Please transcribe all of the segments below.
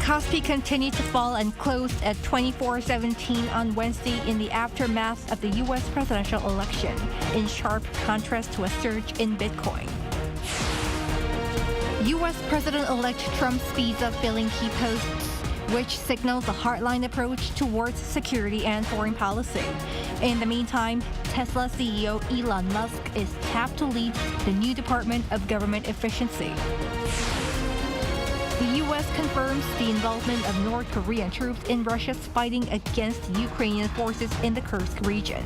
Kospi continued to fall and closed at 24.17 on Wednesday in the aftermath of the U.S. presidential election, in sharp contrast to a surge in Bitcoin. U.S. President-elect Trump speeds up filling key posts, which signals a hardline approach towards security and foreign policy. In the meantime, Tesla CEO Elon Musk is tapped to lead the new Department of Government Efficiency. The U.S. confirms the involvement of North Korean troops in Russia's fighting against Ukrainian forces in the Kursk region.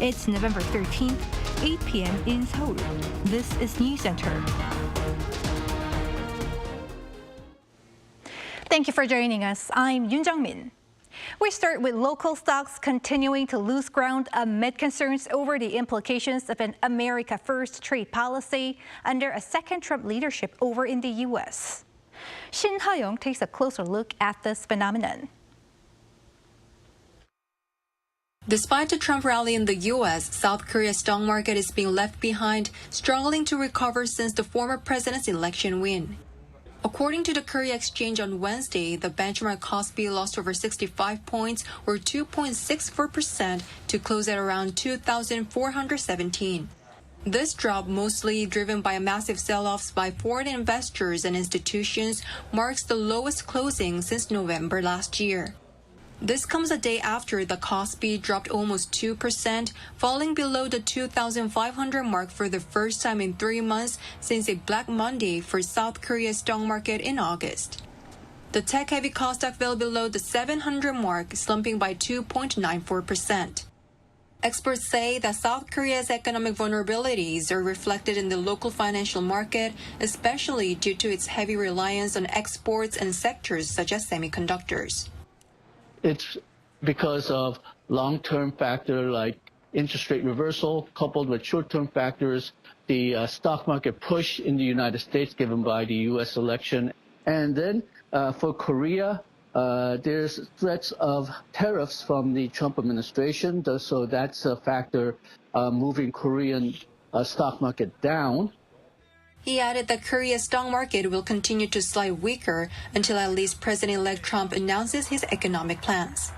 It's November 13th, 8 p.m. in Seoul. This is Newscenter. Thank you for joining us. I'm Yoon Jung-min. We start with local stocks continuing to lose ground amid concerns over the implications of an America First trade policy under a second Trump leadership over in the U.S. Shin Ha-young takes a closer look at this phenomenon. Despite the Trump rally in the U.S., South Korea's stock market is being left behind, struggling to recover since the former president's election win. According to the Korea Exchange on Wednesday, the benchmark Kospi lost over 65 points, or 2.64%, to close at around 2,417. This drop, mostly driven by massive sell-offs by foreign investors and institutions, marks the lowest closing since November last year. This comes a day after the Kospi dropped almost 2%, falling below the 2,500 mark for the first time in 3 months since a Black Monday for South Korea's stock market in August. The tech-heavy Kosdaq fell below the 700 mark, slumping by 2.94%. Experts say that South Korea's economic vulnerabilities are reflected in the local financial market, especially due to its heavy reliance on exports and sectors such as semiconductors. It's because of long-term factor like interest rate reversal coupled with short-term factors, the stock market push in the United States given by the U.S. election. And then for Korea, there's threats of tariffs from the Trump administration, so that's a factor moving Korean stock market down. He added that Korea's stock market will continue to slide weaker until at least President-elect Trump announces his economic plans.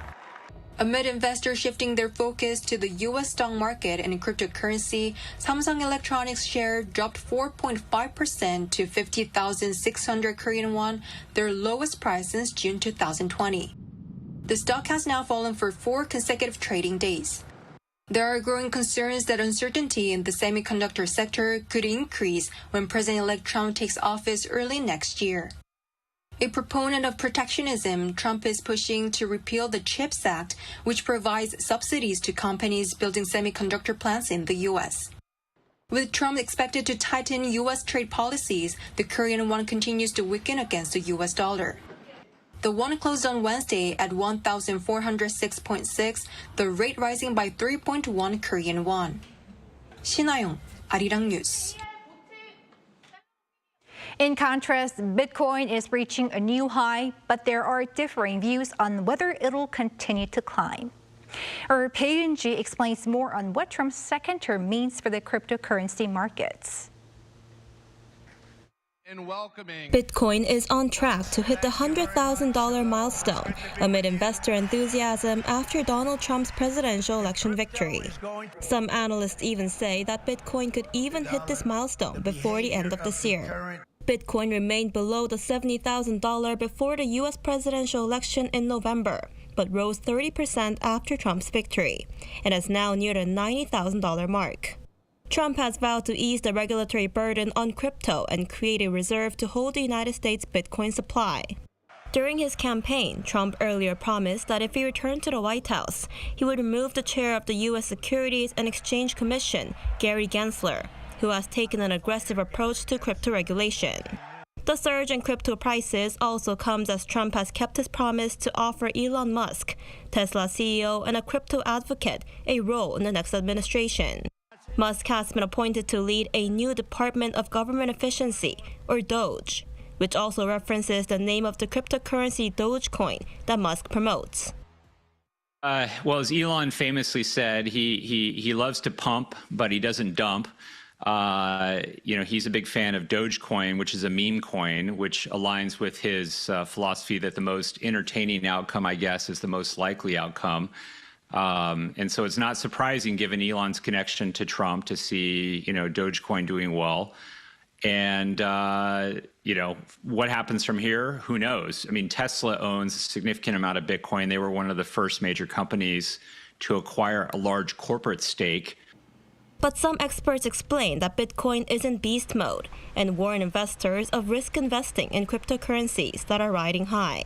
Amid investors shifting their focus to the U.S. stock market and cryptocurrency, Samsung Electronics share dropped 4.5% to 50,600 Korean won, their lowest price since June 2020. The stock has now fallen for 4 consecutive trading days. There are growing concerns that uncertainty in the semiconductor sector could increase when President-elect Trump takes office early next year. A proponent of protectionism, Trump is pushing to repeal the CHIPS Act, which provides subsidies to companies building semiconductor plants in the U.S. With Trump expected to tighten U.S. trade policies, the Korean won continues to weaken against the U.S. dollar. The won closed on Wednesday at 1,406.6, the rate rising by 3.1 Korean won. Shin Ha-young, Arirang News. In contrast, Bitcoin is reaching a new high, but there are differing views on whether it'll continue to climb. Our Pei-Yun-ji explains more on what Trump's second term means for the cryptocurrency markets. Bitcoin is on track to hit the $100,000 milestone amid investor enthusiasm after Donald Trump's presidential election victory. Some analysts even say that Bitcoin could even hit this milestone before the end of this year. Bitcoin remained below the $70,000 before the U.S. presidential election in November, but rose 30% after Trump's victory, and is now near the $90,000 mark. Trump has vowed to ease the regulatory burden on crypto and create a reserve to hold the United States Bitcoin supply. During his campaign, Trump earlier promised that if he returned to the White House, he would remove the chair of the U.S. Securities and Exchange Commission, Gary Gensler, who has taken an aggressive approach to crypto regulation. The surge in crypto prices also comes as Trump has kept his promise to offer Elon Musk, Tesla CEO and a crypto advocate, a role in the next administration. Musk has been appointed to lead a new Department of Government Efficiency, or DOGE, which also references the name of the cryptocurrency Dogecoin that Musk promotes. Well, as Elon famously said, he loves to pump, but he doesn't dump. He's a big fan of Dogecoin, which is a meme coin, which aligns with his philosophy that the most entertaining outcome, I guess, is the most likely outcome. And so it's not surprising, given Elon's connection to Trump, to see, Dogecoin doing well. And, what happens from here? Who knows? I mean, Tesla owns a significant amount of Bitcoin. They were one of the first major companies to acquire a large corporate stake. But some experts explain that Bitcoin is in beast mode and warn investors of risk investing in cryptocurrencies that are riding high.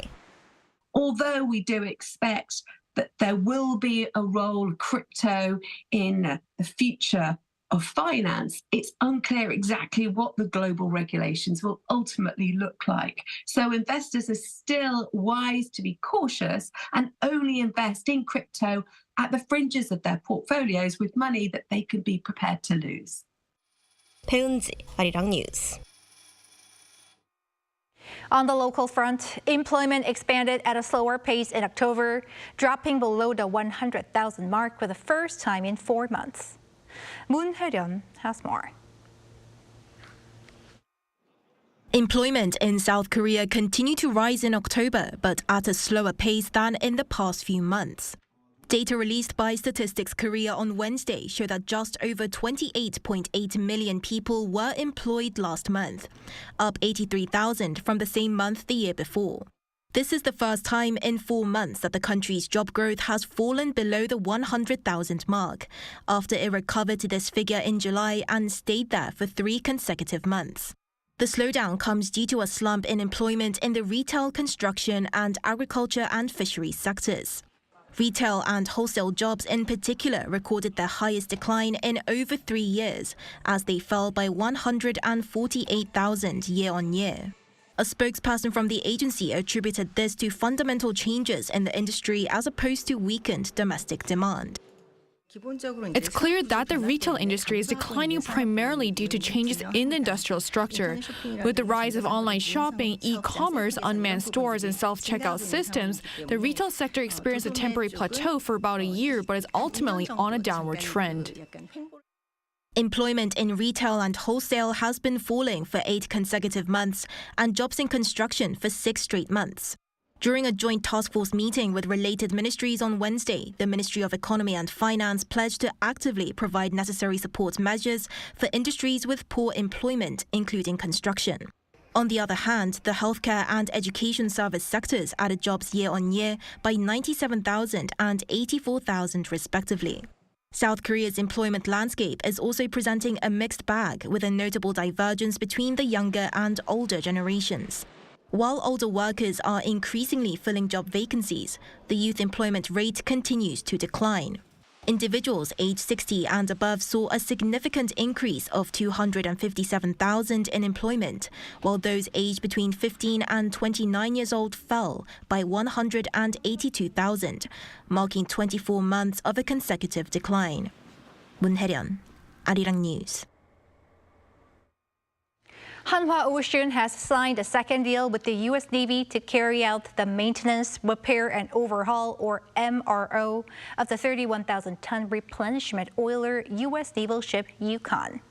Although we do expect that there will be a role of crypto in the future of finance, it's unclear exactly what the global regulations will ultimately look like. So investors are still wise to be cautious and only invest in crypto at the fringes of their portfolios with money that they can be prepared to lose. 배은지, Arirang News. On the local front, employment expanded at a slower pace in October, dropping below the 100,000 mark for the first time in 4 months. Moon Hye-ryun has more. Employment in South Korea continued to rise in October, but at a slower pace than in the past few months. Data released by Statistics Korea on Wednesday show that just over 28.8 million people were employed last month, up 83,000 from the same month the year before. This is the first time in 4 months that the country's job growth has fallen below the 100,000 mark, after it recovered to this figure in July and stayed there for 3 consecutive months. The slowdown comes due to a slump in employment in the retail, construction, and agriculture and fisheries sectors. Retail and wholesale jobs in particular recorded their highest decline in over 3 years, as they fell by 148,000 year-on-year. A spokesperson from the agency attributed this to fundamental changes in the industry as opposed to weakened domestic demand. It's clear that the retail industry is declining primarily due to changes in the industrial structure. With the rise of online shopping, e-commerce, unmanned stores, and self-checkout systems, the retail sector experienced a temporary plateau for about a year, but is ultimately on a downward trend. Employment in retail and wholesale has been falling for 8 consecutive months, and jobs in construction for 6 straight months. During a joint task force meeting with related ministries on Wednesday, the Ministry of Economy and Finance pledged to actively provide necessary support measures for industries with poor employment, including construction. On the other hand, the healthcare and education service sectors added jobs year-on-year by 97,000 and 84,000 respectively. South Korea's employment landscape is also presenting a mixed bag, with a notable divergence between the younger and older generations. While older workers are increasingly filling job vacancies, the youth employment rate continues to decline. Individuals aged 60 and above saw a significant increase of 257,000 in employment, while those aged between 15 and 29 years old fell by 182,000, marking 24 months of a consecutive decline. Moon Hye-ryun, Arirang News. Hanhwa Ocean has signed a second deal with the U.S. Navy to carry out the maintenance, repair, and overhaul, or MRO, of the 31,000-ton replenishment oiler U.S. naval ship Yukon.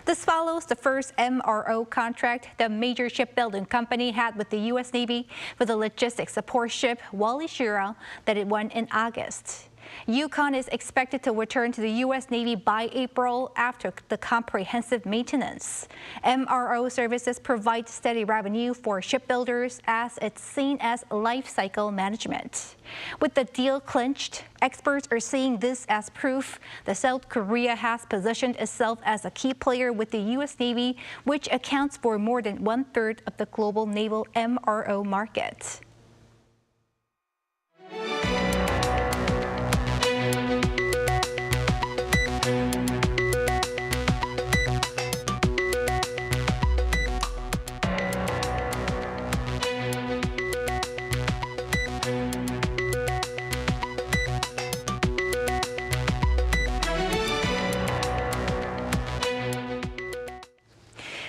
This follows the first MRO contract the major shipbuilding company had with the U.S. Navy for the logistics support ship Wally Schirra that it won in August. Yukon is expected to return to the U.S. Navy by April after the comprehensive maintenance. MRO services provide steady revenue for shipbuilders as it's seen as life cycle management. With the deal clinched, experts are seeing this as proof that South Korea has positioned itself as a key player with the U.S. Navy, which accounts for more than 1/3 of the global naval MRO market.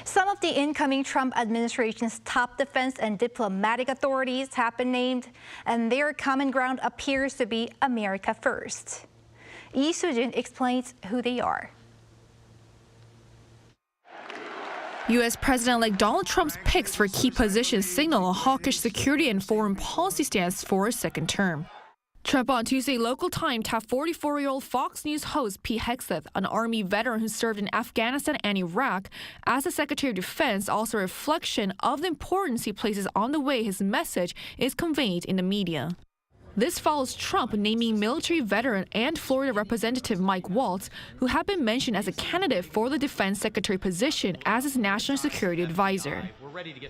Some of the incoming Trump administration's top defense and diplomatic authorities have been named, and their common ground appears to be America first. Lee Soo-jin explains who they are. U.S. President-elect Donald Trump's picks for key positions signal a hawkish security and foreign policy stance for his second term. Trump on Tuesday local time tapped 44-year-old Fox News host Pete Hegseth, an Army veteran who served in Afghanistan and Iraq, as the Secretary of Defense, also a reflection of the importance he places on the way his message is conveyed in the media. This follows Trump naming military veteran and Florida Representative Mike Waltz, who had been mentioned as a candidate for the defense secretary position, as his national security advisor.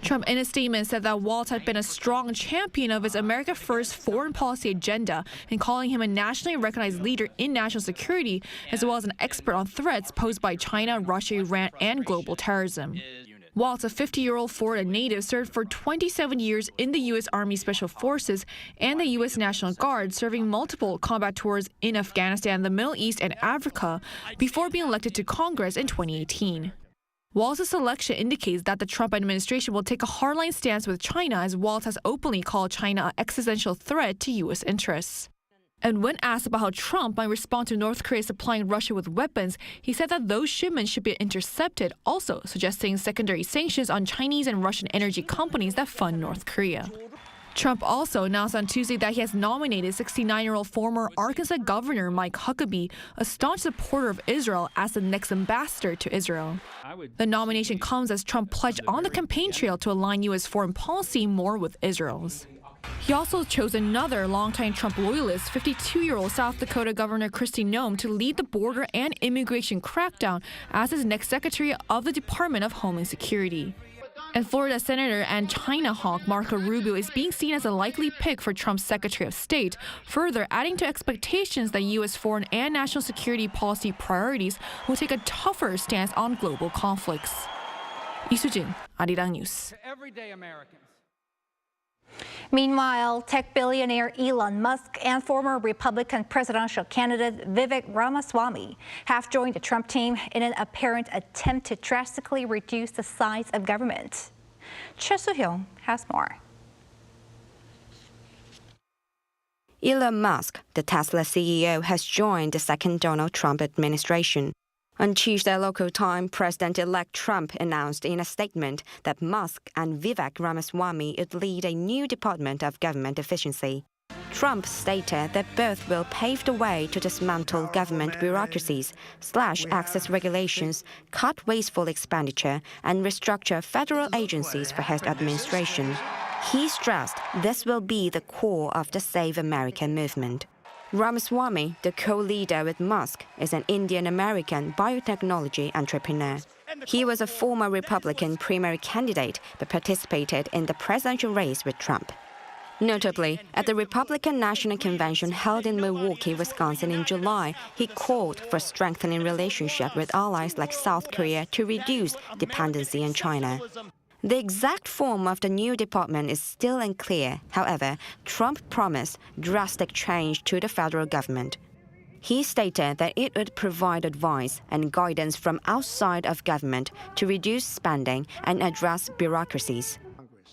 Trump in a statement said that Waltz had been a strong champion of his America First foreign policy agenda and calling him a nationally recognized leader in national security, as well as an expert on threats posed by China, Russia, Iran, and global terrorism. Waltz, a 50-year-old Florida native, served for 27 years in the U.S. Army Special Forces and the U.S. National Guard, serving multiple combat tours in Afghanistan, the Middle East, and Africa before being elected to Congress in 2018. Waltz's selection indicates that the Trump administration will take a hardline stance with China, as Waltz has openly called China an existential threat to U.S. interests. And when asked about how Trump might respond to North Korea supplying Russia with weapons, he said that those shipments should be intercepted, also suggesting secondary sanctions on Chinese and Russian energy companies that fund North Korea. Trump also announced on Tuesday that he has nominated 69-year-old former Arkansas Governor Mike Huckabee, a staunch supporter of Israel, as the next ambassador to Israel. The nomination comes as Trump pledged on the campaign trail to align U.S. foreign policy more with Israel's. He also chose another longtime Trump loyalist, 52-year-old South Dakota Governor Kristi Noem, to lead the border and immigration crackdown as his next Secretary of the Department of Homeland Security. And Florida Senator and China hawk Marco Rubio is being seen as a likely pick for Trump's Secretary of State, further adding to expectations that U.S. foreign and national security policy priorities will take a tougher stance on global conflicts. 이수진, Arirang News. Everyday Americans. Meanwhile, tech billionaire Elon Musk and former Republican presidential candidate Vivek Ramaswamy have joined the Trump team in an apparent attempt to drastically reduce the size of government. Choi Soo-hyung has more. Elon Musk, the Tesla CEO, has joined the second Donald Trump administration. On Tuesday local time, President-elect Trump announced in a statement that Musk and Vivek Ramaswamy would lead a new Department of Government Efficiency. Trump stated that both will pave the way to dismantle government bureaucracies, slash access regulations, cut wasteful expenditure, and restructure federal agencies for his administration. He stressed this will be the core of the Save America movement. Ramaswamy, the co-leader with Musk, is an Indian-American biotechnology entrepreneur. He was a former Republican primary candidate but participated in the presidential race with Trump. Notably, at the Republican National Convention held in Milwaukee, Wisconsin in July, he called for strengthening relationship with allies like South Korea to reduce dependency on China. The exact form of the new department is still unclear. However, Trump promised drastic change to the federal government. He stated that it would provide advice and guidance from outside of government to reduce spending and address bureaucracies.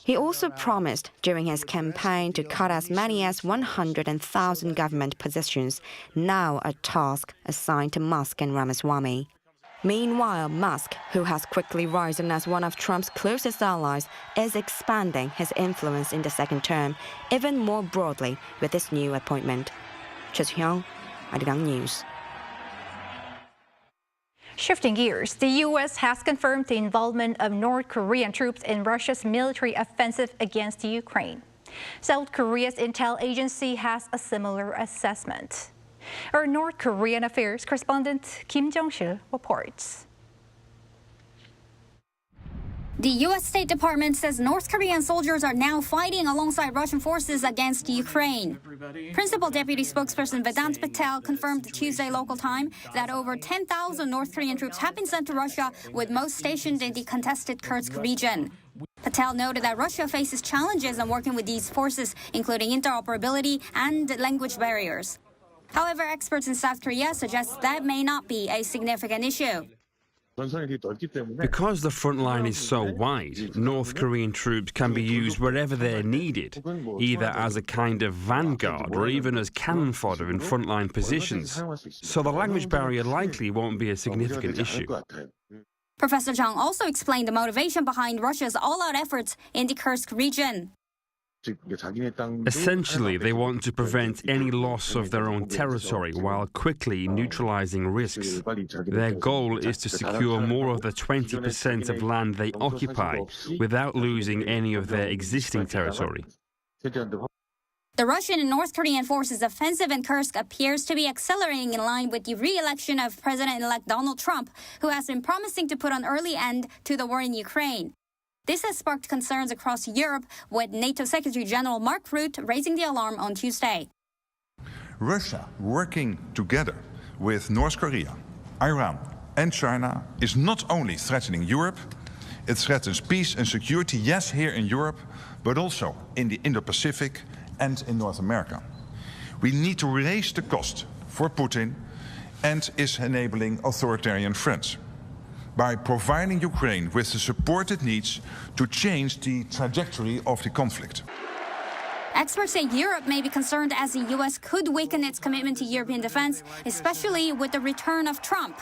He also promised during his campaign to cut as many as 100,000 government positions, now a task assigned to Musk and Ramaswamy. Meanwhile, Musk, who has quickly risen as one of Trump's closest allies, is expanding his influence in the second term even more broadly with this new appointment. Choi Soo-hyung, Arirang News. Shifting gears, the U.S. has confirmed the involvement of North Korean troops in Russia's military offensive against Ukraine. South Korea's intel agency has a similar assessment. Our North Korean affairs correspondent Kim Jong-sil reports. The U.S. State Department says North Korean soldiers are now fighting alongside Russian forces against Ukraine. Principal Deputy Spokesperson Vedant Patel confirmed Tuesday local time that over 10,000 North Korean troops have been sent to Russia, with most stationed in the contested Kursk region. Patel noted that Russia faces challenges in working with these forces, including interoperability and language barriers. However, experts in South Korea suggest that may not be a significant issue. Because the front line is so wide, North Korean troops can be used wherever they're needed, either as a kind of vanguard or even as cannon fodder in frontline positions. So the language barrier likely won't be a significant issue. Professor Zhang also explained the motivation behind Russia's all-out efforts in the Kursk region. Essentially, they want to prevent any loss of their own territory while quickly neutralizing risks. Their goal is to secure more of the 20% of land they occupy without losing any of their existing territory. The Russian and North Korean forces' offensive in Kursk appears to be accelerating in line with the re-election of President-elect Donald Trump, who has been promising to put an early end to the war in Ukraine. This has sparked concerns across Europe, with NATO Secretary General Mark Rutte raising the alarm on Tuesday. Russia working together with North Korea, Iran and China is not only threatening Europe, it threatens peace and security, yes, here in Europe, but also in the Indo-Pacific and in North America. We need to raise the cost for Putin and is enabling authoritarian friends by providing Ukraine with the support it needs to change the trajectory of the conflict. Experts say Europe may be concerned as the U.S. could weaken its commitment to European defense, especially with the return of Trump.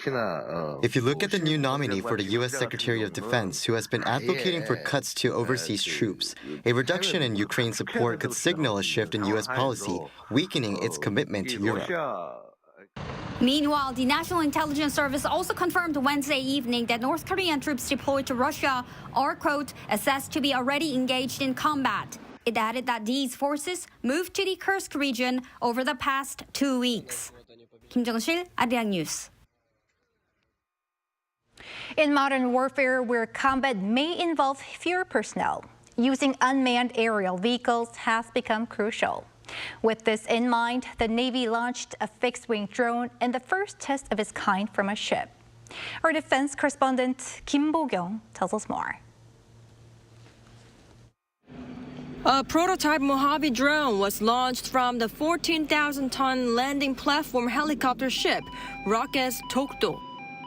If you look at the new nominee for the U.S. Secretary of Defense, who has been advocating for cuts to overseas troops, a reduction in Ukraine support could signal a shift in U.S. policy, weakening its commitment to Europe. Meanwhile, the National Intelligence Service also confirmed Wednesday evening that North Korean troops deployed to Russia are, quote, assessed to be already engaged in combat. It added that these forces moved to the Kursk region over the past 2 weeks. Kim Jong-sil, Arirang News. In modern warfare, where combat may involve fewer personnel, using unmanned aerial vehicles has become crucial. With this in mind, the Navy launched a fixed-wing drone in the first test of its kind from a ship. Our defense correspondent Kim Bo-kyung tells us more. A prototype Mojave drone was launched from the 14,000-ton landing platform helicopter ship ROKS Dokdo.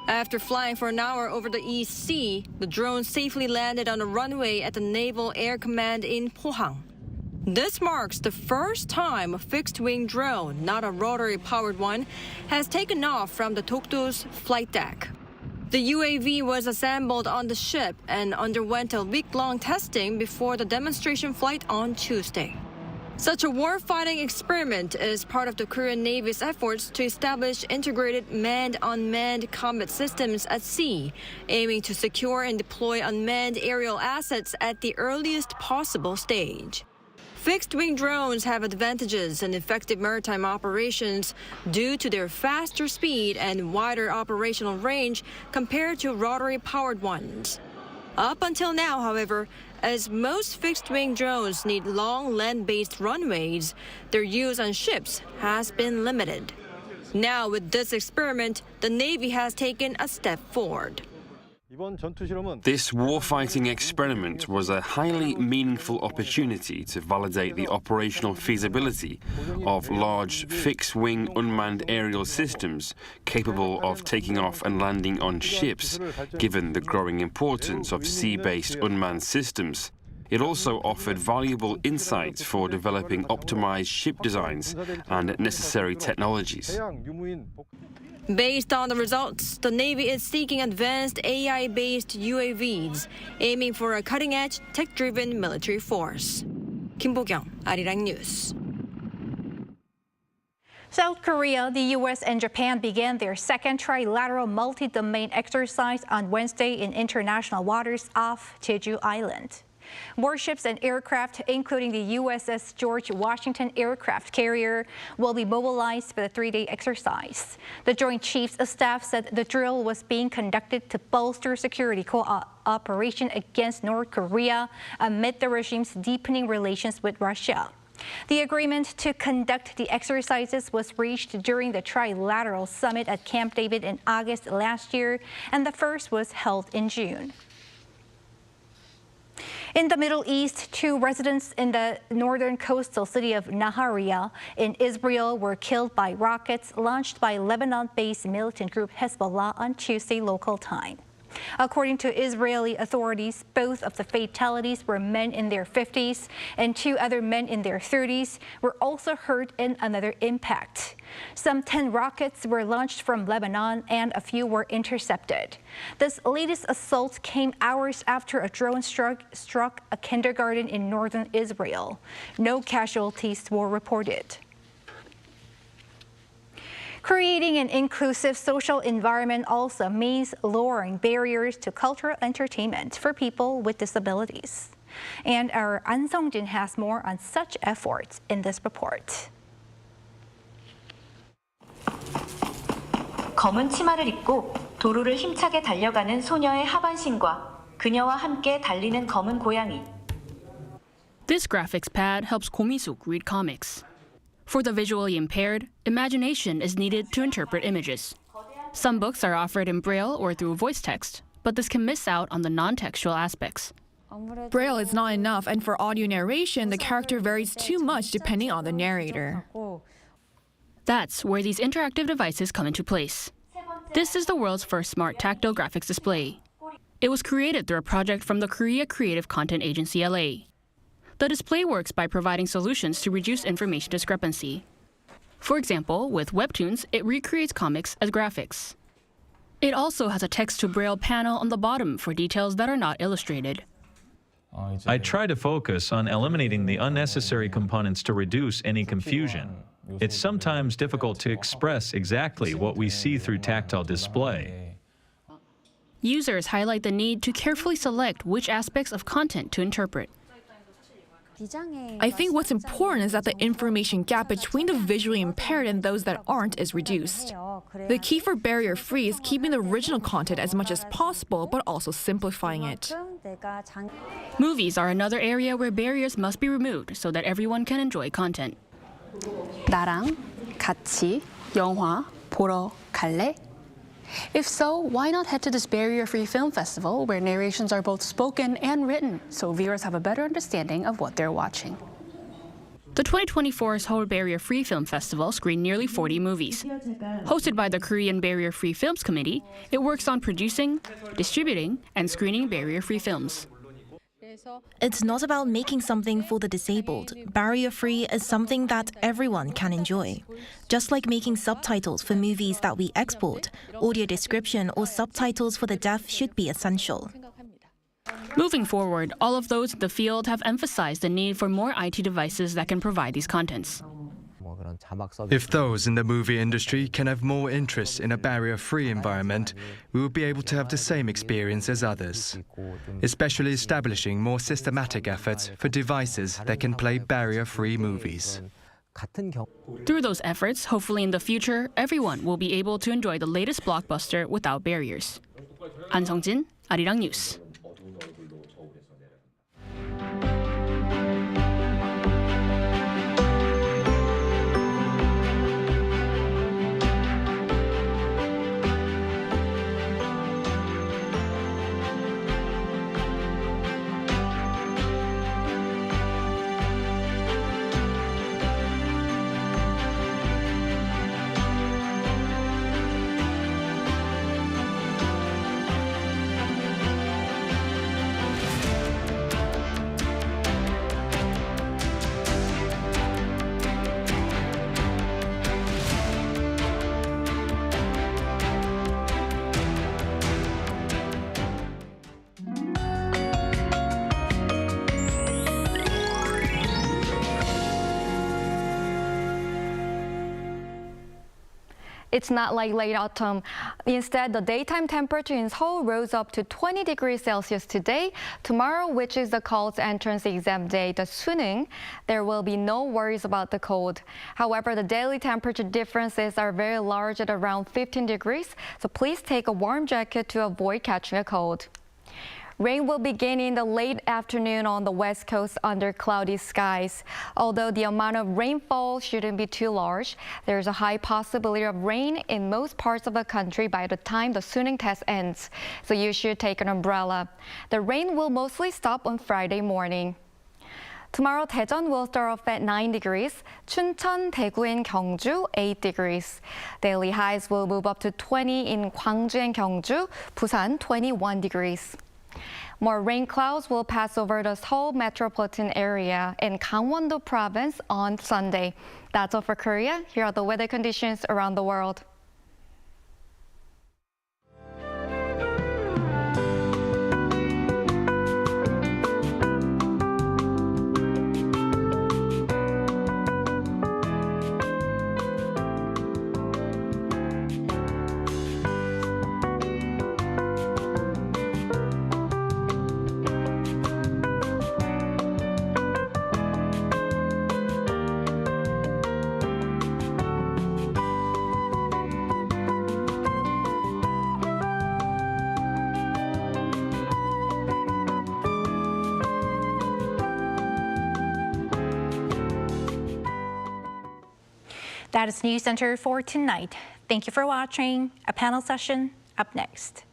After flying for an hour over the East Sea, the drone safely landed on a runway at the Naval Air Command in Pohang. This marks the first time a fixed-wing drone, not a rotary-powered one, has taken off from the Dokdo's flight deck. The UAV was assembled on the ship and underwent a week-long testing before the demonstration flight on Tuesday. Such a warfighting experiment is part of the Korean Navy's efforts to establish integrated manned-unmanned combat systems at sea, aiming to secure and deploy unmanned aerial assets at the earliest possible stage. Fixed-wing drones have advantages in effective maritime operations due to their faster speed and wider operational range compared to rotary-powered ones. Up until now, however, as most fixed-wing drones need long land-based runways, their use on ships has been limited. Now, with this experiment, the Navy has taken a step forward. This warfighting experiment was a highly meaningful opportunity to validate the operational feasibility of large fixed-wing unmanned aerial systems capable of taking off and landing on ships, given the growing importance of sea-based unmanned systems. It also offered valuable insights for developing optimized ship designs and necessary technologies. Based on the results, the Navy is seeking advanced AI-based UAVs, aiming for a cutting-edge, tech-driven military force. Kim Bo-kyung, Arirang News. South Korea, the U.S. and Japan began their second trilateral multi-domain exercise on Wednesday in international waters off Jeju Island. Warships and aircraft, including the USS George Washington aircraft carrier, will be mobilized for the three-day exercise. The Joint Chiefs of Staff said the drill was being conducted to bolster security cooperation against North Korea amid the regime's deepening relations with Russia. The agreement to conduct the exercises was reached during the Trilateral Summit at Camp David in August last year, and the first was held in June. In the Middle East, 2 residents in the northern coastal city of Nahariya in Israel were killed by rockets launched by Lebanon-based militant group Hezbollah on Tuesday local time. According to Israeli authorities, both of the fatalities were men in their 50s, and 2 other men in their 30s were also hurt in another impact. Some 10 rockets were launched from Lebanon and a few were intercepted. This latest assault came hours after a drone struck a kindergarten in northern Israel. No casualties were reported. Creating an inclusive social environment also means lowering barriers to cultural entertainment for people with disabilities. And our An Sung-jin has more on such efforts in this report. 검은 치마를 입고 도로를 힘차게 달려가는 소녀의 하반신과 그녀와 함께 달리는 검은 고양이. This graphics pad helps Komi-suk read comics. For the visually impaired, imagination is needed to interpret images. Some books are offered in Braille or through voice text, but this can miss out on the non-textual aspects. Braille is not enough, and for audio narration, the character varies too much depending on the narrator. That's where these interactive devices come into place. This is the world's first smart tactile graphics display. It was created through a project from the Korea Creative Content Agency LA. The display works by providing solutions to reduce information discrepancy. For example, with Webtoons, it recreates comics as graphics. It also has a text-to-Braille panel on the bottom for details that are not illustrated. I try to focus on eliminating the unnecessary components to reduce any confusion. It's sometimes difficult to express exactly what we see through tactile display. Users highlight the need to carefully select which aspects of content to interpret. I think what's important is that the information gap between the visually impaired and those that aren't is reduced. The key for barrier-free is keeping the original content as much as possible, but also simplifying it. Movies are another area where barriers must be removed so that everyone can enjoy content. 나랑 같이 영화 보러 갈래? If so, why not head to this barrier-free film festival where narrations are both spoken and written, so viewers have a better understanding of what they're watching. The 2024 Seoul Barrier-Free Film Festival screened nearly 40 movies. Hosted by the Korean Barrier-Free Films Committee, it works on producing, distributing, and screening barrier-free films. It's not about making something for the disabled. Barrier-free is something that everyone can enjoy. Just like making subtitles for movies that we export, audio description or subtitles for the deaf should be essential. Moving forward, all of those in the field have emphasized the need for more IT devices that can provide these contents. If those in the movie industry can have more interest in a barrier-free environment, we will be able to have the same experience as others, especially establishing more systematic efforts for devices that can play barrier-free movies. Through those efforts, hopefully in the future, everyone will be able to enjoy the latest blockbuster without barriers. An Sung-jin, Arirang News. It's not like late autumn. Instead, the daytime temperature in Seoul rose up to 20 degrees Celsius today. Tomorrow, which is the college entrance exam day, the suning, there will be no worries about the cold. However, the daily temperature differences are very large at around 15 degrees, so please take a warm jacket to avoid catching a cold. Rain will begin in the late afternoon on the west coast under cloudy skies. Although the amount of rainfall shouldn't be too large, there's a high possibility of rain in most parts of the country by the time the suning test ends, so you should take an umbrella. The rain will mostly stop on Friday morning. Tomorrow, Daejeon will start off at 9 degrees, Chuncheon, Daegu, and Gyeongju, 8 degrees. Daily highs will move up to 20 in Gwangju and Gyeongju, Busan, 21 degrees. More rain clouds will pass over the Seoul metropolitan area in Gangwon-do province on Sunday. That's all for Korea. Here are the weather conditions around the world. That is Newscenter for tonight. Thank you for watching. A panel session up next.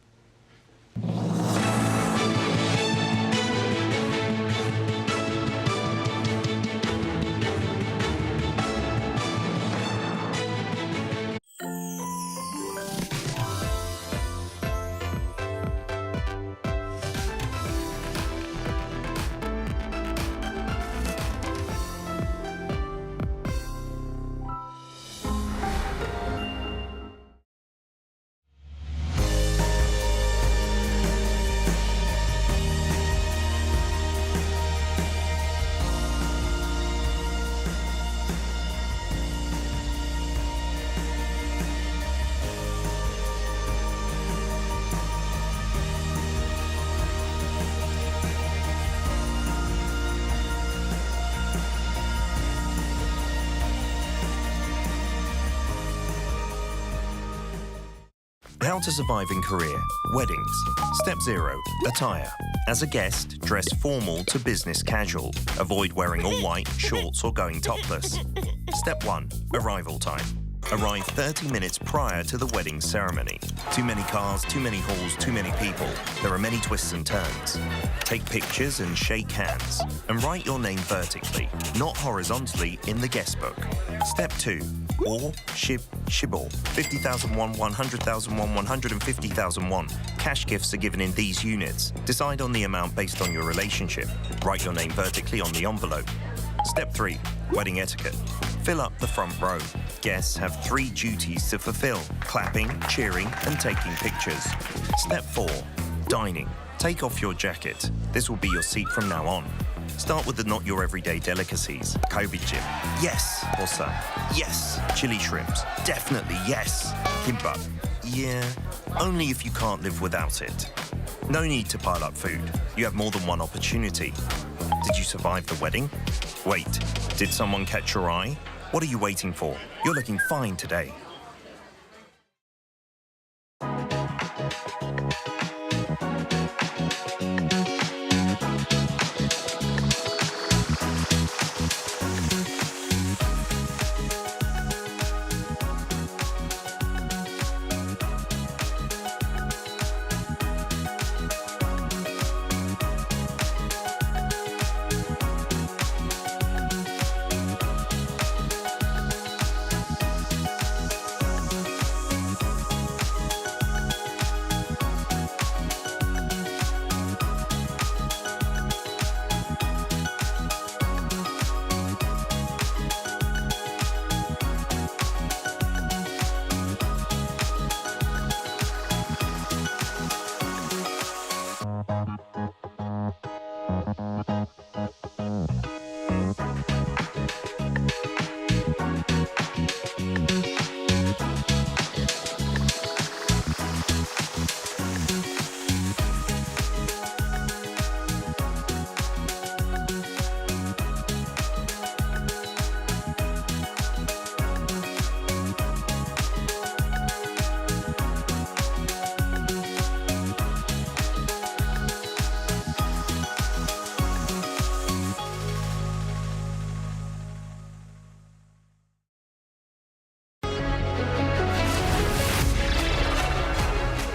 How to survive in Korea. Weddings. Step 0. Attire. As a guest, dress formal to business casual. Avoid wearing all white, shorts or going topless. Step 1. Arrival time. Arrive 30 minutes prior to the wedding ceremony. Too many cars, too many halls, too many people. There are many twists and turns. Take pictures and shake hands. And write your name vertically, not horizontally, in the guest book. Step 2. Or, shibor. 50,000 won, 100,000 won, 150,000 won. Cash gifts are given in these units. Decide on the amount based on your relationship. Write your name vertically on the envelope. Step 3. Wedding etiquette. Fill up the front row. Guests have 3 duties to fulfill: clapping, cheering, and taking pictures. Step 4. Dining. Take off your jacket. This will be your seat from now on. Start with the not your everyday delicacies. Galbijjim. Yes. Bosa. Yes. Chili shrimps. Definitely yes. Kimbap. Yeah. Only if you can't live without it. No need to pile up food. You have more than one opportunity. Did you survive the wedding? Wait. Did someone catch your eye? What are you waiting for? You're looking fine today.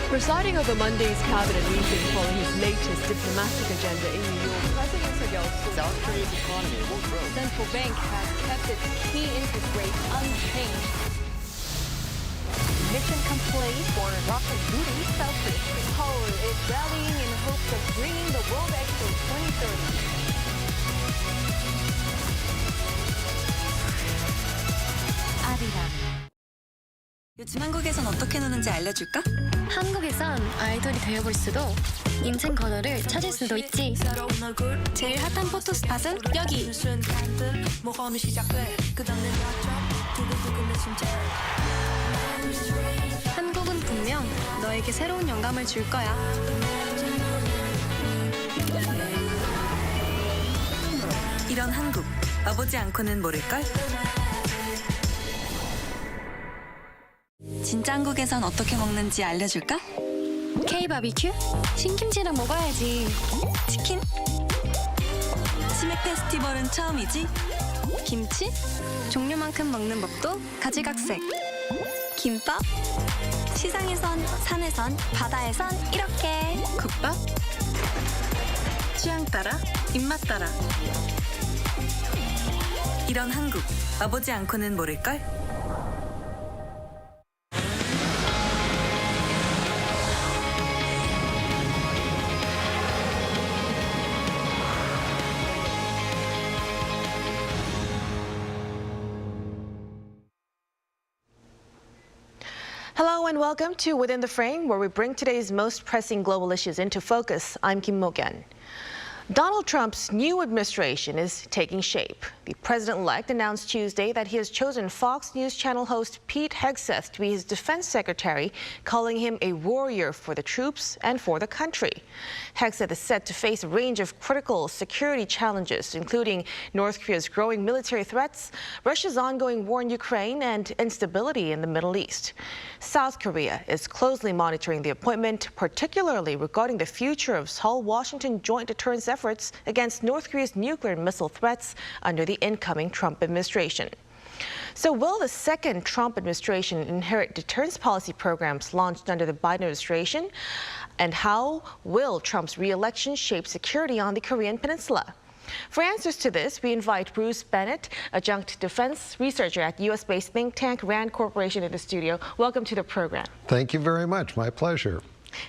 Presiding over Monday's cabinet meeting following his latest diplomatic agenda in New York, President South Korea's economy will grow. The central bank has kept its key interest rate unchanged. Mission complete for rocket booty South Korea. Seoul is rallying in hopes of bringing the World Expo 2030. 아리랑. 요즘 한국에선 어떻게 노는지 알려줄까? 한국에선 아이돌이 되어볼 수도 인생 번호를 찾을 수도 있지. 제일 핫한 포토 스팟은 여기. 한국은 분명 너에게 새로운 영감을 줄 거야. 이런 한국, 와보지 않고는 모를걸? 진짜 한국에선 어떻게 먹는지 알려줄까? K-바비큐? 신김치랑 먹어야지. 치킨? 치맥 페스티벌은 처음이지? 김치? 종류만큼 먹는 법도 가지각색. 김밥? 시장에선, 산에선, 바다에선 이렇게. 국밥? 취향 따라, 입맛 따라. 이런 한국, 와보지 않고는 모를걸? Hello and welcome to Within the Frame, where we bring today's most pressing global issues into focus. I'm Kim Mo-gyeon. Donald Trump's new administration is taking shape. The president-elect announced Tuesday that he has chosen Fox News Channel host Pete Hegseth to be his defense secretary, calling him a warrior for the troops and for the country. Hegseth is set to face a range of critical security challenges, including North Korea's growing military threats, Russia's ongoing war in Ukraine, and instability in the Middle East. South Korea is closely monitoring the appointment, particularly regarding the future of Seoul-Washington joint deterrence efforts against North Korea's nuclear missile threats under the incoming Trump administration. So will the second Trump administration inherit deterrence policy programs launched under the Biden administration? And how will Trump's re-election shape security on the Korean Peninsula? For answers to this, we invite Bruce Bennett, adjunct defense researcher at U.S.-based think tank RAND Corporation, in the studio. Welcome to the program. Thank you very much. My pleasure.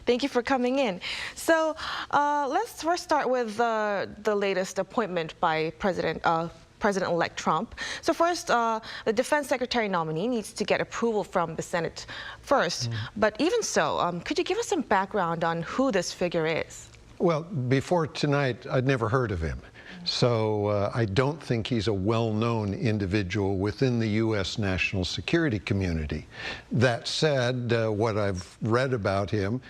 Thank you for coming in. So let's first start with the latest appointment by President-elect Trump. So first, the defense secretary nominee needs to get approval from the Senate first. But even so, could you give us some background on who this figure is? Well, before tonight, I'd never heard of him. So I don't think he's a well-known individual within the U.S. national security community. That said, what I've read about him,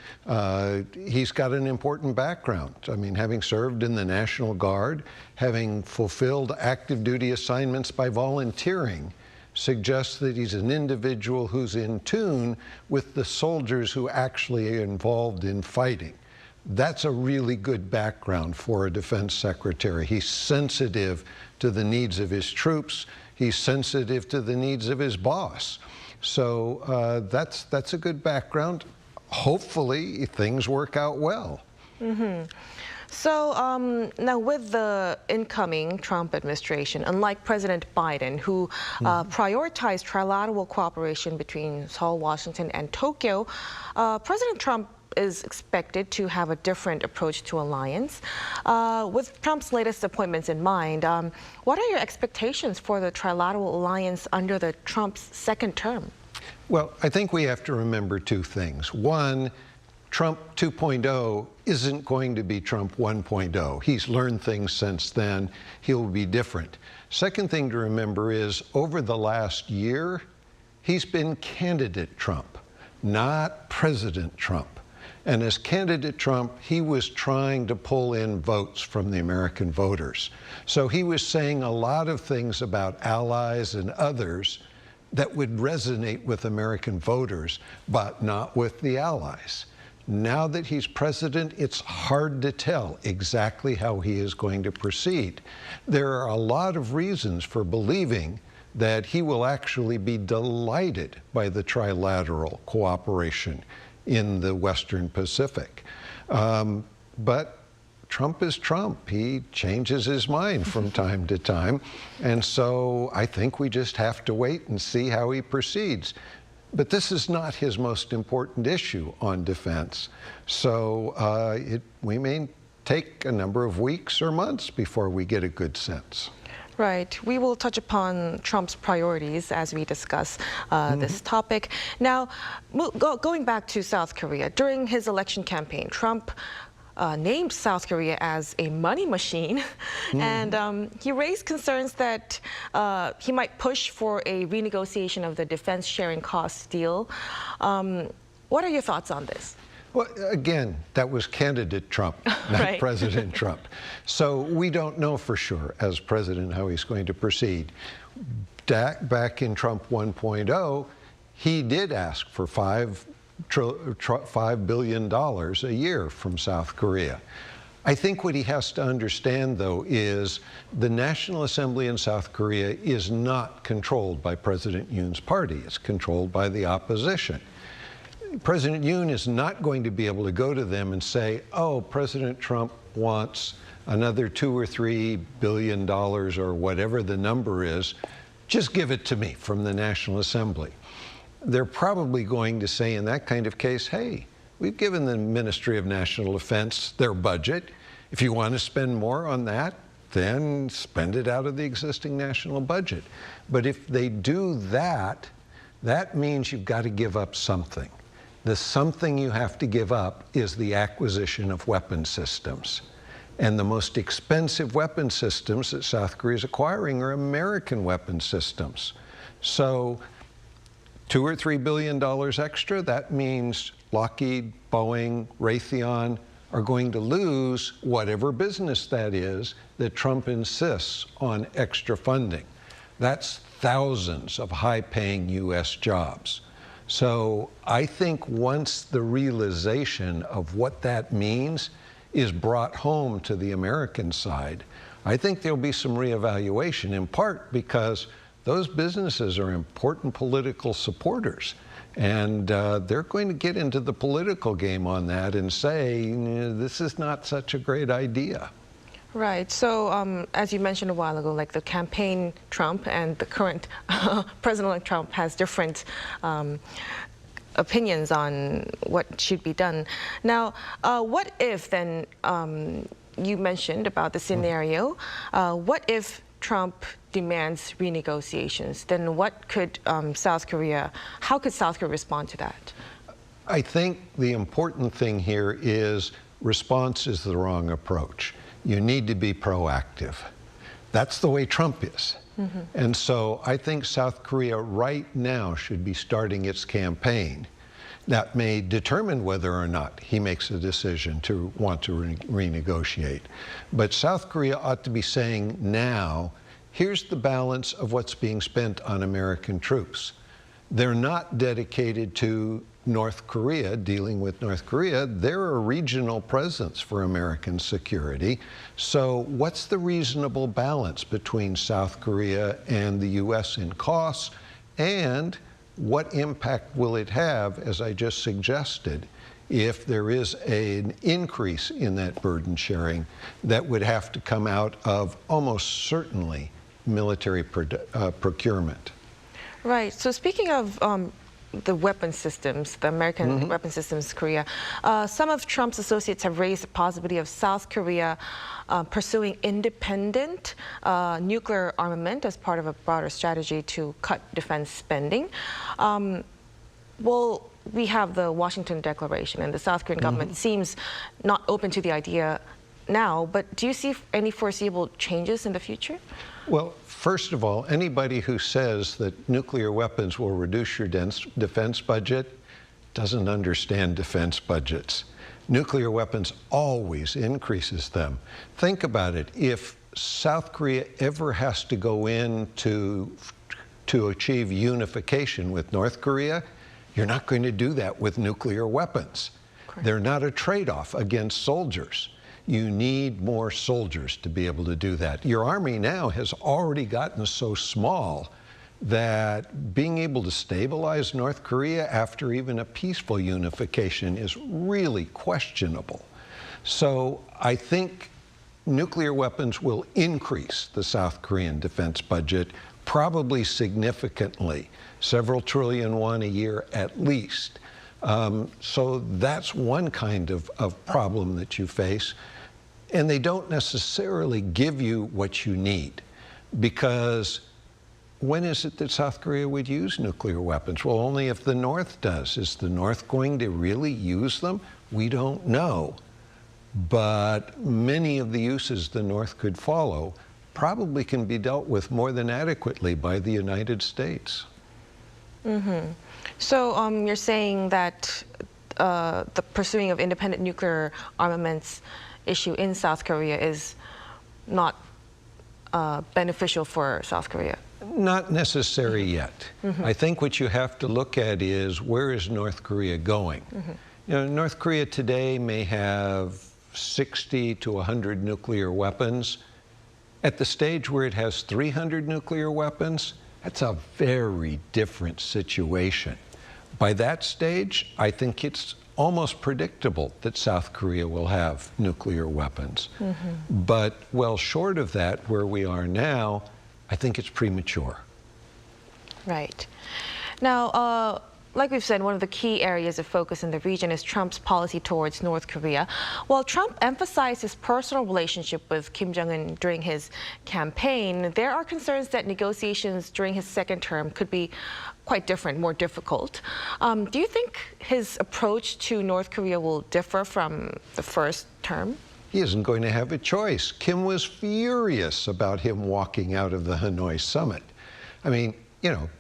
he's got an important background. I mean, having served in the National Guard, having fulfilled active duty assignments by volunteering, suggests that he's an individual who's in tune with the soldiers who actually are involved in fighting. That's a really good background for a defense secretary. He's sensitive to the needs of his troops. He's sensitive to the needs of his boss. So that's a good background. Hopefully, things work out well. So now with the incoming Trump administration, unlike President Biden, who prioritized trilateral cooperation between Seoul, Washington, and Tokyo, President Trump is expected to have a different approach to alliance. With Trump's latest appointments in mind, what are your expectations for the trilateral alliance under the Trump's second term? Well, I think we have to remember two things. One, Trump 2.0 isn't going to be Trump 1.0. He's learned things since then. He'll be different. Second thing to remember is over the last year, he's been candidate Trump, not President Trump. And as candidate Trump, he was trying to pull in votes from the American voters. So he was saying a lot of things about allies and others that would resonate with American voters, but not with the allies. Now that he's president, it's hard to tell exactly how he is going to proceed. There are a lot of reasons for believing that he will actually be delighted by the trilateral cooperation in the Western Pacific. But Trump is Trump. He changes his mind from time to time. And so I think we just have to wait and see how he proceeds. But this is not his most important issue on defense. So we may take a number of weeks or months before we get a good sense. Right. We will touch upon Trump's priorities as we discuss this topic. Now, going back to South Korea, during his election campaign, Trump named South Korea as a money machine, and he raised concerns that he might push for a renegotiation of the defense sharing costs deal. What are your thoughts on this? Well, again, that was candidate Trump, not President Trump. So we don't know for sure, as president, how he's going to proceed. Back in Trump 1.0, he did ask for $5 billion a year from South Korea. I think what he has to understand, though, is the National Assembly in South Korea is not controlled by President Yoon's party. It's controlled by the opposition. President Yoon is not going to be able to go to them and say, oh, President Trump wants another $2 or $3 billion or whatever the number is. Just give it to me from the National Assembly. They're probably going to say in that kind of case, hey, we've given the Ministry of National Defense their budget. If you want to spend more on that, then spend it out of the existing national budget. But if they do that, that means you've got to give up something. The something you have to give up is the acquisition of weapon systems. And the most expensive weapon systems that South Korea is acquiring are American weapon systems. So $2 or $3 billion extra, that means Lockheed, Boeing, Raytheon are going to lose whatever business that is that Trump insists on extra funding. That's thousands of high-paying U.S. jobs. So I think once the realization of what that means is brought home to the American side, I think there'll be some reevaluation, in part because those businesses are important political supporters. And they're going to get into the political game on that and say, this is not such a great idea. Right. So as you mentioned a while ago, like the campaign Trump and the current President-elect Trump has different opinions on what should be done. Now, what if then, you mentioned about the scenario, what if Trump demands renegotiations? Then what could South Korea, how could South Korea respond to that? I think the important thing here is response is the wrong approach. You need to be proactive. That's the way Trump is. And so I think South Korea right now should be starting its campaign. That may determine whether or not he makes a decision to want to renegotiate. But South Korea ought to be saying now, here's the balance of what's being spent on American troops. They're not dedicated to North Korea, dealing with North Korea. They're a regional presence for American security. So what's the reasonable balance between South Korea and the U.S. in costs, and what impact will it have, as I just suggested, if there is an increase in that burden sharing that would have to come out of almost certainly military procurement? Right. So speaking of the weapon systems, the American weapon systems, Korea, some of Trump's associates have raised the possibility of South Korea pursuing independent nuclear armament as part of a broader strategy to cut defense spending. Well, we have the Washington Declaration, and the South Korean government seems not open to the idea now, but do you see any foreseeable changes in the future? Well, first of all, anybody who says that nuclear weapons will reduce your defense budget doesn't understand defense budgets. Nuclear weapons always increases them. Think about it. If South Korea ever has to go in to achieve unification with North Korea, you're not going to do that with nuclear weapons. Correct. They're not a trade-off against soldiers. You need more soldiers to be able to do that. Your army now has already gotten so small that being able to stabilize North Korea after even a peaceful unification is really questionable. So I think nuclear weapons will increase the South Korean defense budget, probably significantly, several trillion won a year at least. So that's one kind of problem that you face. And they don't necessarily give you what you need, because when is it that South Korea would use nuclear weapons? Well, only if the North does. Is the North going to really use them? We don't know. But many of the uses the North could follow probably can be dealt with more than adequately by the United States. Mm-hmm. So you're saying that the pursuing of independent nuclear armaments issue in South Korea is not beneficial for South Korea? Not necessary yet. Mm-hmm. I think what you have to look at is, where is North Korea going? Mm-hmm. You know, North Korea today may have 60 to 100 nuclear weapons. At the stage where it has 300 nuclear weapons, that's a very different situation. By that stage, I think it's almost predictable that South Korea will have nuclear weapons. Mm-hmm. But well short of that, where we are now, I think it's premature. Right. Now, like we've said, one of the key areas of focus in the region is Trump's policy towards North Korea. While Trump emphasized his personal relationship with Kim Jong-un during his campaign, there are concerns that negotiations during his second term could be quite different, more difficult. Do you think his approach to North Korea will differ from the first term? He isn't going to have a choice. Kim was furious about him walking out of the Hanoi summit. I mean, you know,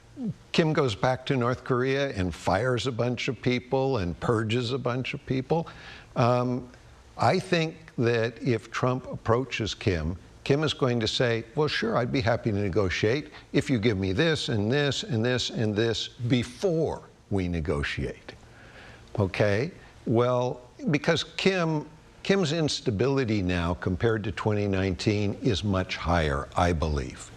Kim goes back to North Korea and fires a bunch of people and purges a bunch of people. I think that if Trump approaches Kim, Kim is going to say, well, sure, I'd be happy to negotiate if you give me this and this and this and this before we negotiate. Okay? Well, because Kim's instability now compared to 2019 is much higher, I believe.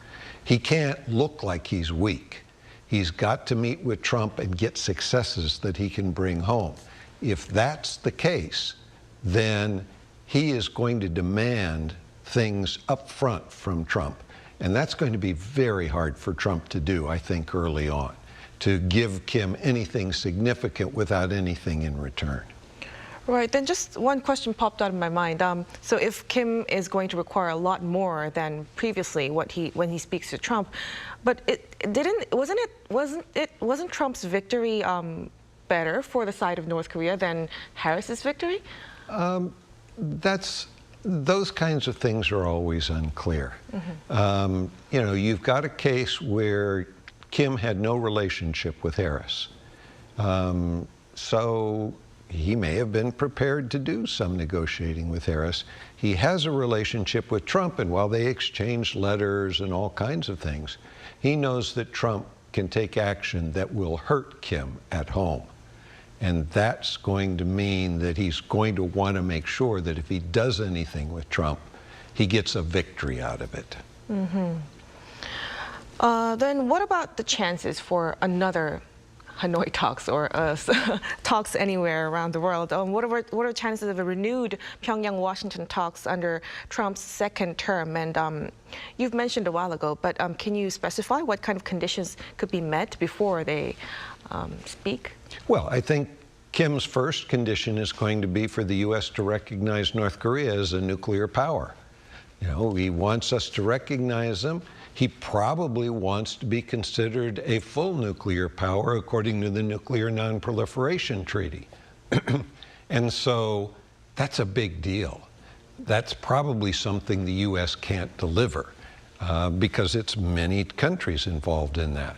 He can't look like he's weak. He's got to meet with Trump and get successes that he can bring home. If that's the case, then he is going to demand things up front from Trump. And that's going to be very hard for Trump to do, I think, early on, to give Kim anything significant without anything in return. Right, then just one question popped out of my mind. So if Kim is going to require a lot more than previously when he speaks to Trump, but wasn't Trump's victory better for the side of North Korea than Harris's victory? Those kinds of things are always unclear. Mm-hmm. You know, you've got a case where Kim had no relationship with Harris. So he may have been prepared to do some negotiating with Harris. He has a relationship with Trump, and while they exchange letters and all kinds of things, he knows that Trump can take action that will hurt Kim at home. And that's going to mean that he's going to want to make sure that if he does anything with Trump, he gets a victory out of it. Mm-hmm. Then what about the chances for another Hanoi talks or talks anywhere around the world? What are the chances of a renewed Pyongyang-Washington talks under Trump's second term? And you've mentioned a while ago, but can you specify what kind of conditions could be met before they speak? Well, I think Kim's first condition is going to be for the U.S. to recognize North Korea as a nuclear power. You know, he wants us to recognize them. He probably wants to be considered a full nuclear power according to the Nuclear Non-Proliferation Treaty. And so that's a big deal. That's probably something the U.S. can't deliver because it's many countries involved in that.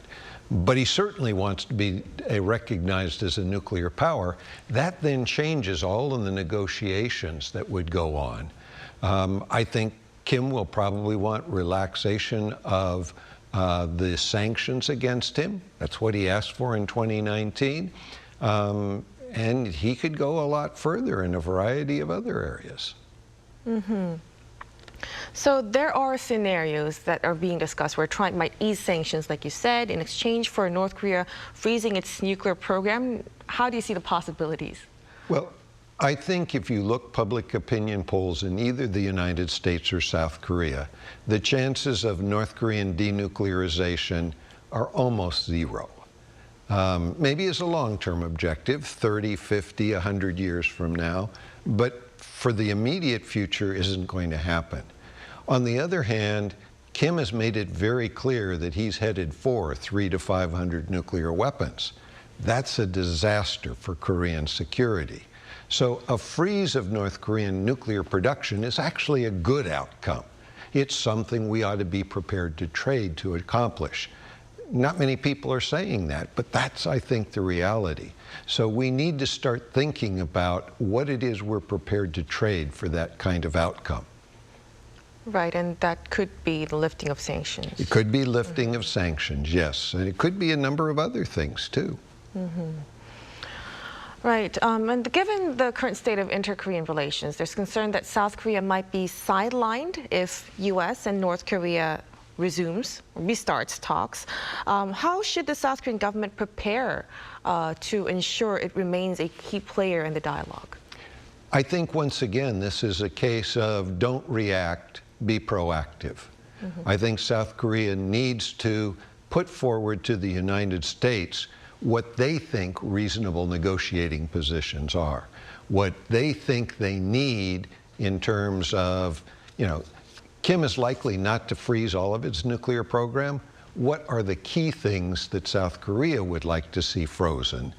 But he certainly wants to be recognized as a nuclear power. That then changes all of the negotiations that would go on. I think Kim will probably want relaxation of the sanctions against him. That's what he asked for in 2019. And he could go a lot further in a variety of other areas. Mm-hmm. So there are scenarios that are being discussed where Trump might ease sanctions, like you said, in exchange for North Korea freezing its nuclear program. How do you see the possibilities? Well, I think if you look public opinion polls in either the United States or South Korea, the chances of North Korean denuclearization are almost zero. Maybe as a long-term objective, 30, 50, 100 years from now, but for the immediate future isn't going to happen. On the other hand, Kim has made it very clear that he's headed for 300 to 500 nuclear weapons. That's a disaster for Korean security. So a freeze of North Korean nuclear production is actually a good outcome. It's something we ought to be prepared to trade to accomplish. Not many people are saying that, but that's, I think, the reality. So we need to start thinking about what it is we're prepared to trade for that kind of outcome. Right, and that could be the lifting of sanctions. It could be lifting of sanctions, yes. And it could be a number of other things, too. Right, and given the current state of inter-Korean relations, there's concern that South Korea might be sidelined if U.S. and North Korea restarts talks. How should the South Korean government prepare to ensure it remains a key player in the dialogue? I think, once again, this is a case of don't react, be proactive. I think South Korea needs to put forward to the United States what they think reasonable negotiating positions are, what they think they need in terms of, Kim is likely not to freeze all of its nuclear program. What are the key things that South Korea would like to see frozen?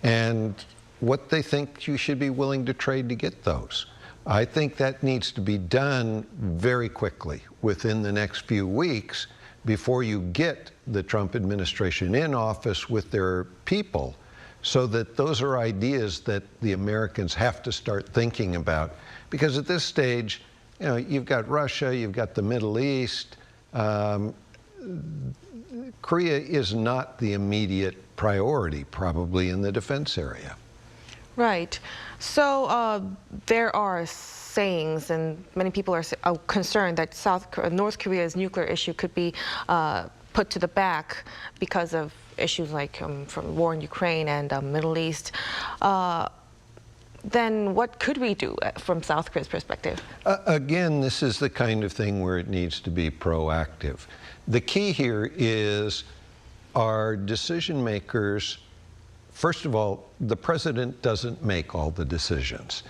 And what they think you should be willing to trade to get those. I think that needs to be done very quickly, within the next few weeks, before you get the Trump administration in office with their people, so that those are ideas that the Americans have to start thinking about. Because at this stage, you've got Russia, you've got the Middle East. Korea is not the immediate priority, probably, in the defense area. Right. So there are sayings, and many people are concerned that North Korea's nuclear issue could be put to the back because of issues like from war in Ukraine and Middle East. Then what could we do from South Korea's perspective? Again, this is the kind of thing where it needs to be proactive. The key here is our decision makers. First of all, the president doesn't make all the decisions.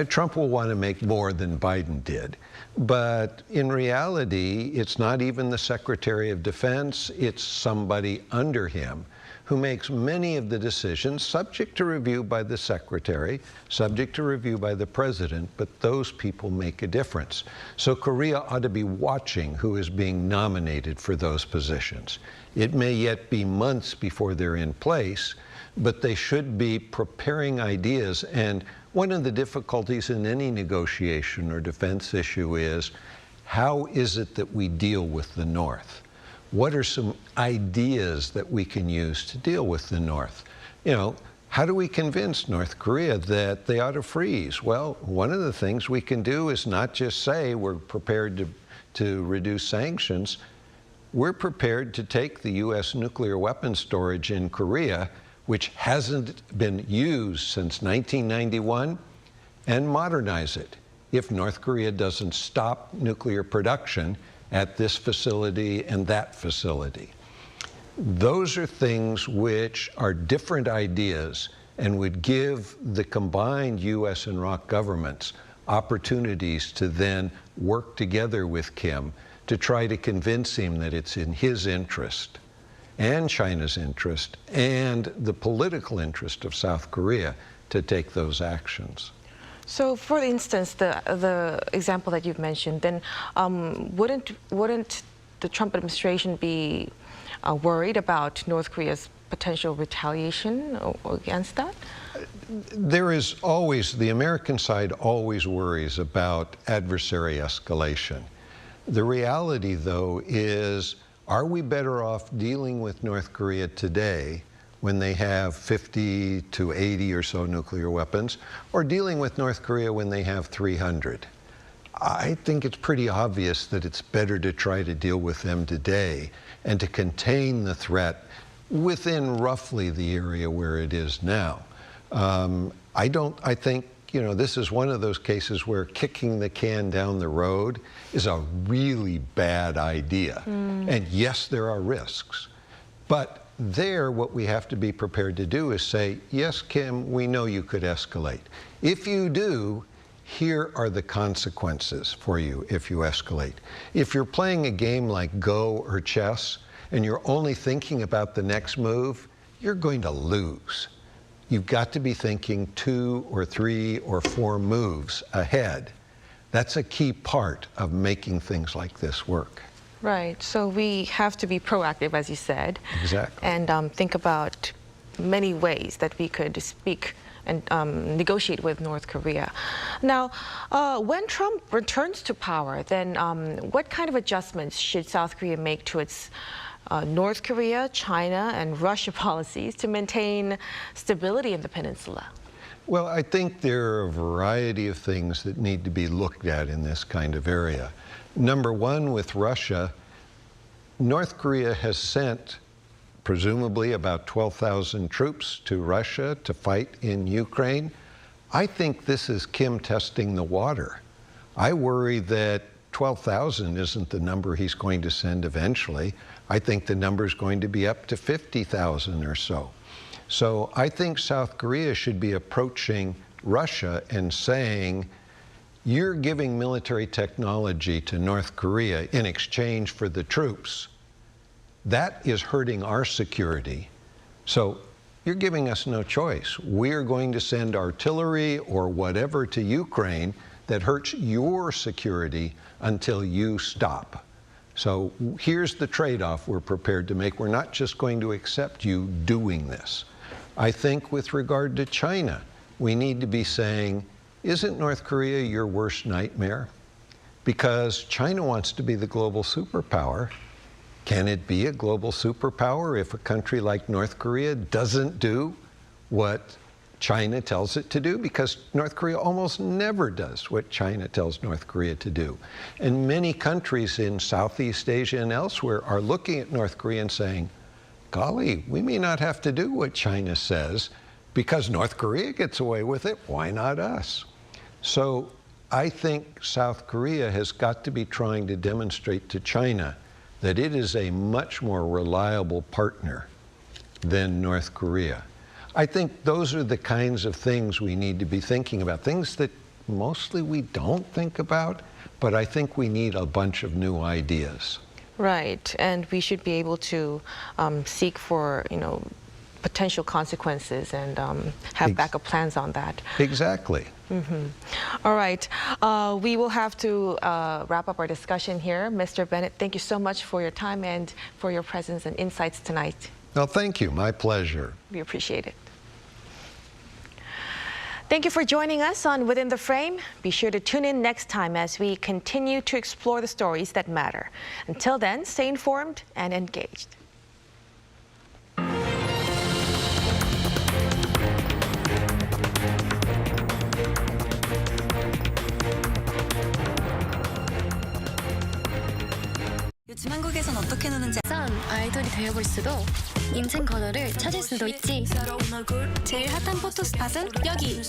Trump will want to make more than Biden did. But in reality, it's not even the Secretary of Defense, it's somebody under him who makes many of the decisions, subject to review by the Secretary, subject to review by the President, but those people make a difference. So Korea ought to be watching who is being nominated for those positions. It may yet be months before they're in place, but they should be preparing ideas. And one of the difficulties in any negotiation or defense issue is, how is it that we deal with the North? What are some ideas that we can use to deal with the North? How do we convince North Korea that they ought to freeze? Well, one of the things we can do is not just say we're prepared to reduce sanctions. We're prepared to take the U.S. nuclear weapons storage in Korea, which hasn't been used since 1991, and modernize it if North Korea doesn't stop nuclear production at this facility and that facility. Those are things which are different ideas and would give the combined U.S. and ROK governments opportunities to then work together with Kim to try to convince him that it's in his interest and China's interest and the political interest of South Korea to take those actions. So, for instance, the example that you've mentioned, then wouldn't the Trump administration be worried about North Korea's potential retaliation against that? There is always, the American side always worries about adversary escalation. The reality, though, is, are we better off dealing with North Korea today when they have 50 to 80 or so nuclear weapons, or dealing with North Korea when they have 300? I think it's pretty obvious that it's better to try to deal with them today and to contain the threat within roughly the area where it is now. I think this is one of those cases where kicking the can down the road is a really bad idea. And yes, there are risks. But there, what we have to be prepared to do is say, yes, Kim, we know you could escalate. If you do, here are the consequences for you if you escalate. If you're playing a game like Go or chess, and you're only thinking about the next move, you're going to lose. You've got to be thinking 2 or 3 or 4 moves ahead. That's a key part of making things like this work. Right. So we have to be proactive, as you said. Exactly. And think about many ways that we could speak and negotiate with North Korea. Now, when Trump returns to power, then what kind of adjustments should South Korea make to its North Korea, China, and Russia policies to maintain stability in the peninsula? Well, I think there are a variety of things that need to be looked at in this kind of area. Number one, with Russia, North Korea has sent presumably about 12,000 troops to Russia to fight in Ukraine. I think this is Kim testing the water. I worry that 12,000 isn't the number he's going to send eventually. I think the number is going to be up to 50,000 or so. So I think South Korea should be approaching Russia and saying, you're giving military technology to North Korea in exchange for the troops. That is hurting our security. So you're giving us no choice. We're going to send artillery or whatever to Ukraine that hurts your security until you stop. So here's the trade-off we're prepared to make. We're not just going to accept you doing this. I think with regard to China, we need to be saying, isn't North Korea your worst nightmare? Because China wants to be the global superpower. Can it be a global superpower if a country like North Korea doesn't do what China tells it to do? Because North Korea almost never does what China tells North Korea to do. And many countries in Southeast Asia and elsewhere are looking at North Korea and saying, golly, we may not have to do what China says because North Korea gets away with it. Why not us? So I think South Korea has got to be trying to demonstrate to China that it is a much more reliable partner than North Korea. I think those are the kinds of things we need to be thinking about, things that mostly we don't think about, but I think we need a bunch of new ideas. Right, and we should be able to seek for, potential consequences and have backup plans on that. Exactly. All right, we will have to wrap up our discussion here. Mr. Bennett, thank you so much for your time and for your presence and insights tonight. Well, thank you. My pleasure. We appreciate it. Thank you for joining us on Within the Frame. Be sure to tune in next time as we continue to explore the stories that matter. Until then, stay informed and engaged. 요즘 한국에선 어떻게 노는지 짠! 아이돌이 되어볼 수도 인생 커널을 찾을 수도 있지. 제일 핫한 포토 스팟은 여기.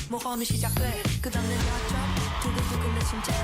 모험이 시작돼. 끝없는 여정 두근두근 내 심장.